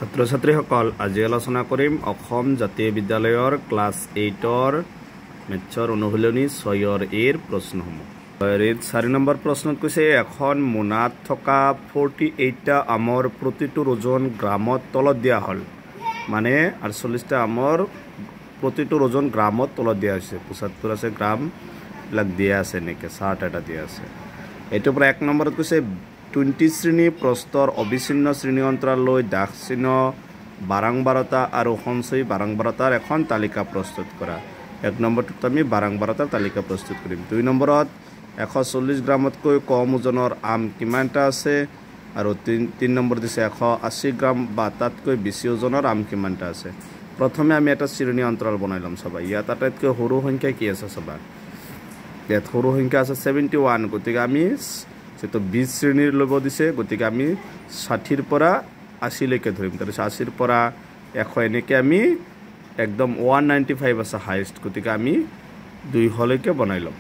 ছাত্ৰ ছাত্ৰীসকল আজি আলোচনা কৰিম অসম জাতীয় বিদ্যালয়ৰ ক্লাছ 8ৰ মেথছৰ অনুশীলনী 6ৰ এৰ প্ৰশ্নসমূহ। 4 নম্বৰ প্ৰশ্নত কৈছে এখন মোনাত থকা 48টা আমৰ প্ৰতিটো ওজন গ্ৰামত তলত দিয়া হ'ল। মানে 48টা আমৰ প্ৰতিটো ওজন গ্ৰামত তলত দিয়া হৈছে। 75 আছে গ্ৰাম বিলাক দিয়া আছে নেকি চাৰ্ট এটা দিয়া আছে। এইটোৰ পৰা 1 নম্বৰত কৈছে 20 শ্ৰেণী প্ৰস্তৰ অবিচ্ছিন্ন শ্ৰেণী অন্তৰাললৈ দাগ চিহ্ন বাৰংবাৰতা আৰু সঞ্চয়ী বাৰংবাৰতাৰ এখন তালিকা প্ৰস্তুত কৰা। 1 নম্বৰটোত আমি বাৰংবাৰতাৰ তালিকা প্ৰস্তুত কৰিম। 2 নম্বৰত 140 গ্ৰামতকৈ কম ওজনৰ আম কিমানটা আছে আৰু 3 নম্বৰ দিছে 180 গ্ৰাম বা তাতকৈ বেছি ওজনৰ আম কিমানটা আছে। প্ৰথমে আমি এটা শ্ৰেণী অন্তৰাল বনাই ল'ম। চাবা ইয়াত আটাইতকৈ সৰু সংখ্যা কি আছে চাবা। ইয়াত সৰু সংখ্যা আছে 71। গতিকে আমি যেটো 20 শ্ৰেণীৰ ল'ব দিছে গতিকে আমি 60ৰ পৰা 80 লৈকে ধৰিম। তাৰপিছত 80ৰ পৰা 100 এনেকৈ আমি একদম 195 আছে হাইষ্ট। গতিকে আমি 200 লৈকে বনাই ল'ম।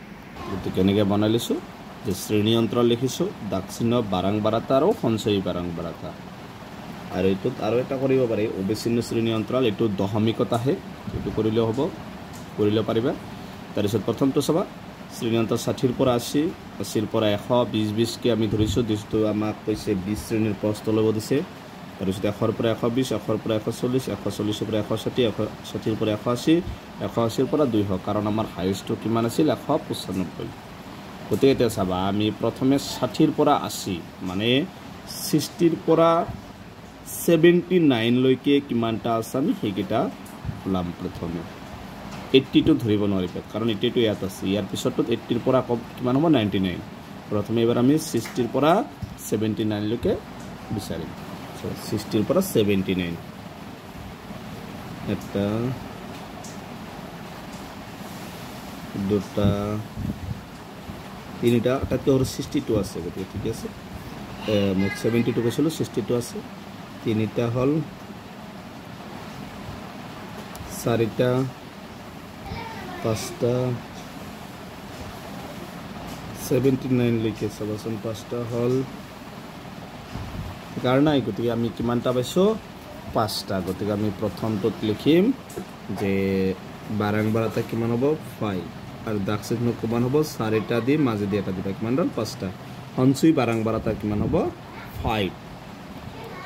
গতিকে এনেকৈ বনাই লৈছোঁ যে শ্ৰেণী অন্তৰাল লিখিছোঁ দাগ চিহ্ন বাৰংবাৰতা আৰু সঞ্চয়ী বাৰংবাৰতা। আৰু এইটোত আৰু এটা কৰিব পাৰি অবিচ্ছিন্ন শ্ৰেণী অন্তৰাল, এইটো দশমিকত আহে, এইটো কৰিলেও হ'ব, কৰিলেও পাৰিবা। তাৰপিছত প্ৰথমটো চাবা শ্ৰেণী অন্তৰাল 60ৰ পৰা 80, 80ৰ পৰা 100, 20কে আমি ধৰিছোঁ। যিটো আমাক কৈছে 20 শ্ৰেণীৰ প্ৰস্ত ল'ব দিছে। তাৰপিছত 100ৰ পৰা 120, 100ৰ পৰা 140, 140ৰ পৰা 160, 160ৰ পৰা 180, 180ৰ পৰা 200, কাৰণ আমাৰ হাইষ্টটো কিমান আছিল 195। গতিকে এতিয়া চাবা আমি প্ৰথমে 60ৰ পৰা 80 মানে 60ৰ পৰা 79 লৈকে কিমানটা আছে আমি সেইকেইটা ওলাম। প্ৰথমে 80টো ধৰিব নোৱাৰিব কাৰণ 80টো ইয়াত আছে। ইয়াৰ পিছততো 80ৰ পৰা কিমান হ'ব 99। প্ৰথমে এবাৰ আমি 60ৰ পৰা 79 লৈকে বিচাৰিম। 60ৰ পৰা 79 এটা দুটা তিনিটা আটাইতকৈ সৰু 62 আছে। গতিকে ঠিক আছে, মোক 72 কৈছিলোঁ, 62 আছে। তিনিটা হ'ল, চাৰিটা, পাঁচটা, 79 লৈকে চাবাচোন, 5টা হ'ল কাৰ নাই। গতিকে আমি কিমানটা পাইছোঁ 5টা। গতিকে আমি প্ৰথমটোত লিখিম যে বাৰংবাৰতা কিমান হ'ব 5 আৰু দাগ চিহ্ন কিমান হ'ব 4টা দি মাজেদি এটা দিবা, কিমান হ'ল 5টা। সঞ্চয়ী বাৰংবাৰতা কিমান হ'ব 5।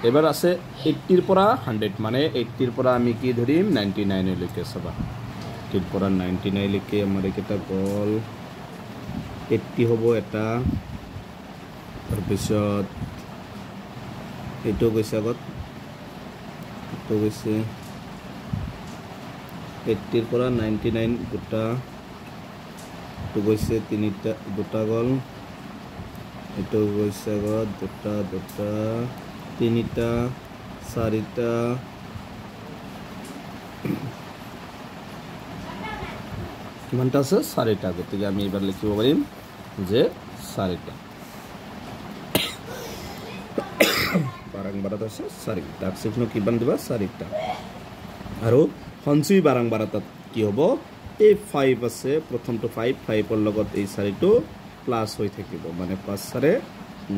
এবাৰ আছে 80ৰ পৰা 100 মানে 80ৰ পৰা আমি কি ধৰিম 99 লৈকে। চাবা 80ৰ পৰা 99 লৈকে আমাৰ এইকেইটা গ'ল। 80 হ'ব এটা, তাৰপিছত এইটো গৈছে আগত, এইটো গৈছে 80ৰ পৰা 99 দুটা, এইটো গৈছে তিনিটা, দুটা গ'ল, এইটো গৈছে আগত দুটা, দুটা, তিনিটা, চাৰিটা, কিমানটা আছে 4টা। গতিকে আমি এইবাৰ লিখিব পাৰিম যে 4টা। বাৰংবাৰতা আছে 4, দাগ চিহ্ন কিমান দিবা 4টা। আৰু সঞ্চয়ী বাৰংবাৰতাত কি হ'ব এই 5 আছে, প্ৰথমটো 5ৰ লগত এই 4টো প্লাছ হৈ থাকিব, মানে 5 4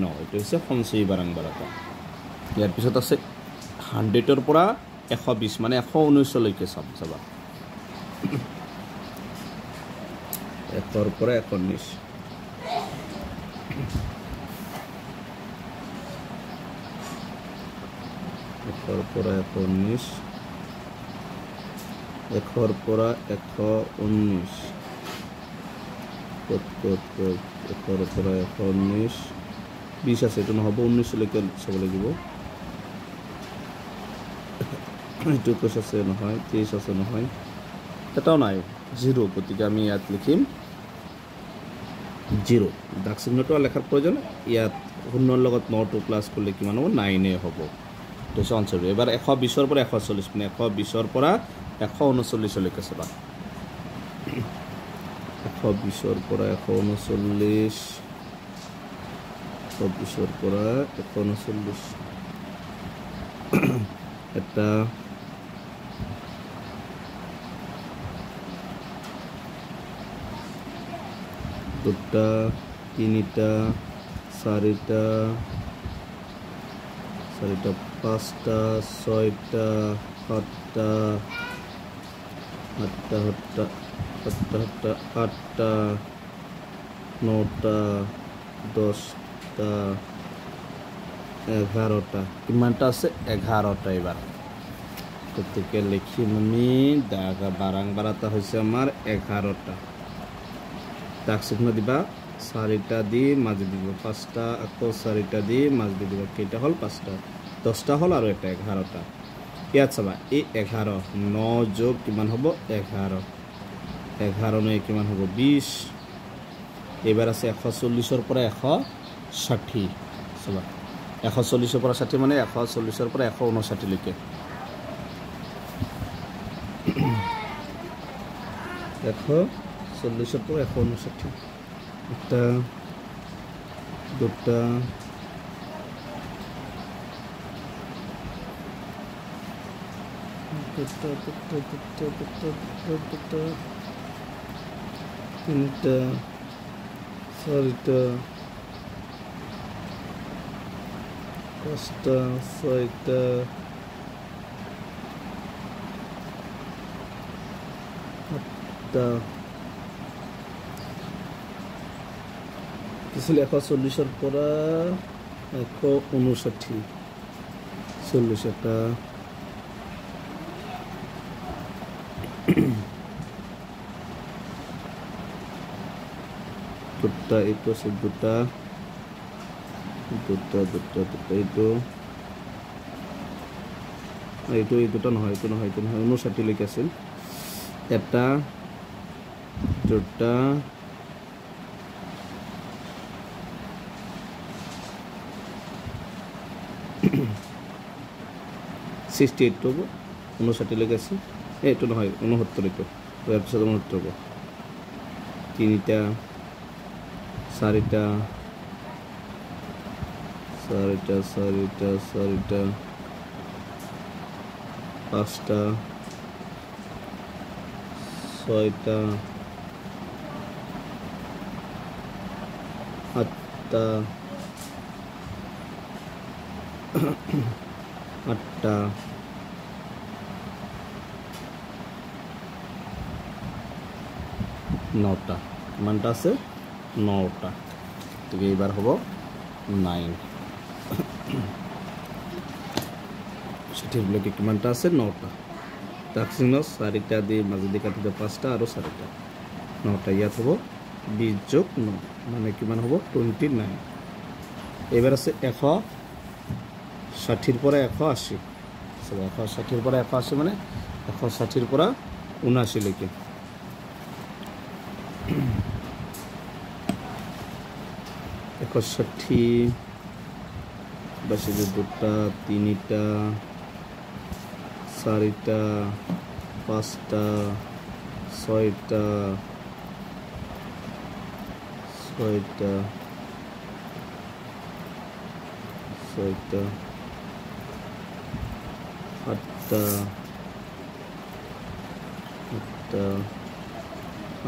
9, এইটো হৈছে সঞ্চয়ী বাৰংবাৰতা। ইয়াৰ পিছত আছে 100ৰ পৰা 120 মানে 119 লৈকে চাম। চাবা 100ৰ পৰা 119, 100ৰ পৰা 119, 100ৰ পৰা 119, 100ৰ পৰা 119, 20 আছে, এইটো নহ'ব, 19 লৈকে চাব লাগিব। এইটো 21 আছে নহয়, 23 আছে নহয়, এটাও নাই, 0। গতিকে আমি ইয়াত লিখিম 0। দাগ চিহ্নটো লেখাৰ প্ৰয়োজন। ইয়াত 0ৰ লগত 9টো প্লাছ কৰিলে কিমান হ'ব 9 হ'ব। এইটো হৈছে অঞ্চল। এবাৰ 120ৰ পৰা 140 মানে 120ৰ পৰা 139 লৈকে চাবা। 120ৰ পৰা 139, 120ৰ পৰা 139 এটা, দুটা, তিনিটা, চাৰিটা, পাঁচটা ছয়টা সাতটা আটটা সাতটা সাতটা সাতটা আটটা নটা দশটা এগারোটা কিমানটা আছে 11টা এবার গতিকে লিখিম আমি দাগা বারাং বারাটা হয়েছে আমার 11টা দাগ চিহ্ন দিবা 4টা দি মাঝে দিব 5টা আকৌ 4টা দি মাঝে দিব কেইটা হল 5টা 10টা হল আর এটা 11টা ইয়াত চাবা এই 11 9 যোগ কিমান হব 11 11 নয় কিমান হব 20 এবার আছে 140 পৰা 160 চাবা 140 পৰা 60 মানে 140 পৰা 159 লৈকে 140 পৰা 159 একটা দুটা তিনটা চাৰিটা পাঁচটা ছয়টা সাতটা আসলে 140 পৰা 159 40টা দুটা itu sejuta দুটা itu itu নহয় 59 লৈকে আছিল এটা দুটা $68 হ'ব 59 লৈকে আছে এইটো নহয় 69 এইটো ইয়াৰ পিছত 69 হ'ব তিনিটা চাৰিটা পাঁচটা ছয়টা সাতটা আটটা নটা কিমানটা আছে 9টা ঠিক এইবাৰ হ'ব 9 সঠিক লৈকে কিমানটা আছে 9টা দাগ চিহ্ন 4টা দি মাজে দি কাটি 5টা আৰু 4টা 9টা ইয়াত হ'ব 20 যোগ 9 মানে কিমান হ'ব 29 এবাৰ আছে 160 পৰা 180 160 পৰা 180 মানে 160 পৰা 79 লৈকে ষাঠি বাসে দুটা তিনিটা চাৰিটা পাঁচটা ছয়টা সাতটা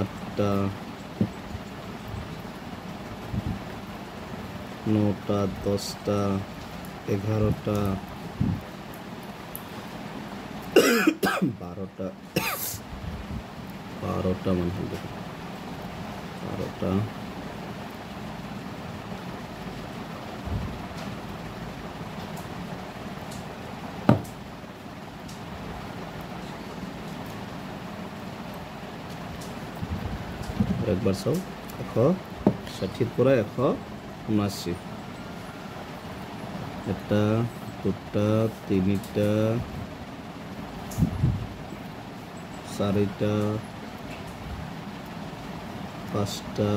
আটটা নটা দশটা এগাৰোটা 12টা মানে হবে 12টা একবাৰ চাও 160 পৰা 179 এটা দুটা তিনিটা চাৰিটা পাঁচটা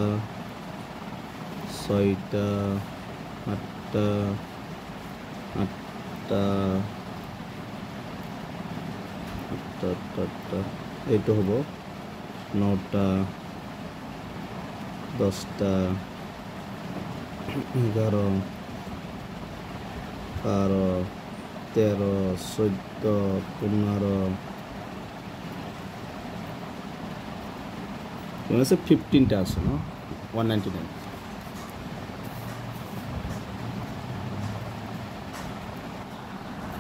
ছয়টা সাতটা এইটো হ'ব 9টা 10টা 11 12 13 14 15 আছে 15টা আছে ন 199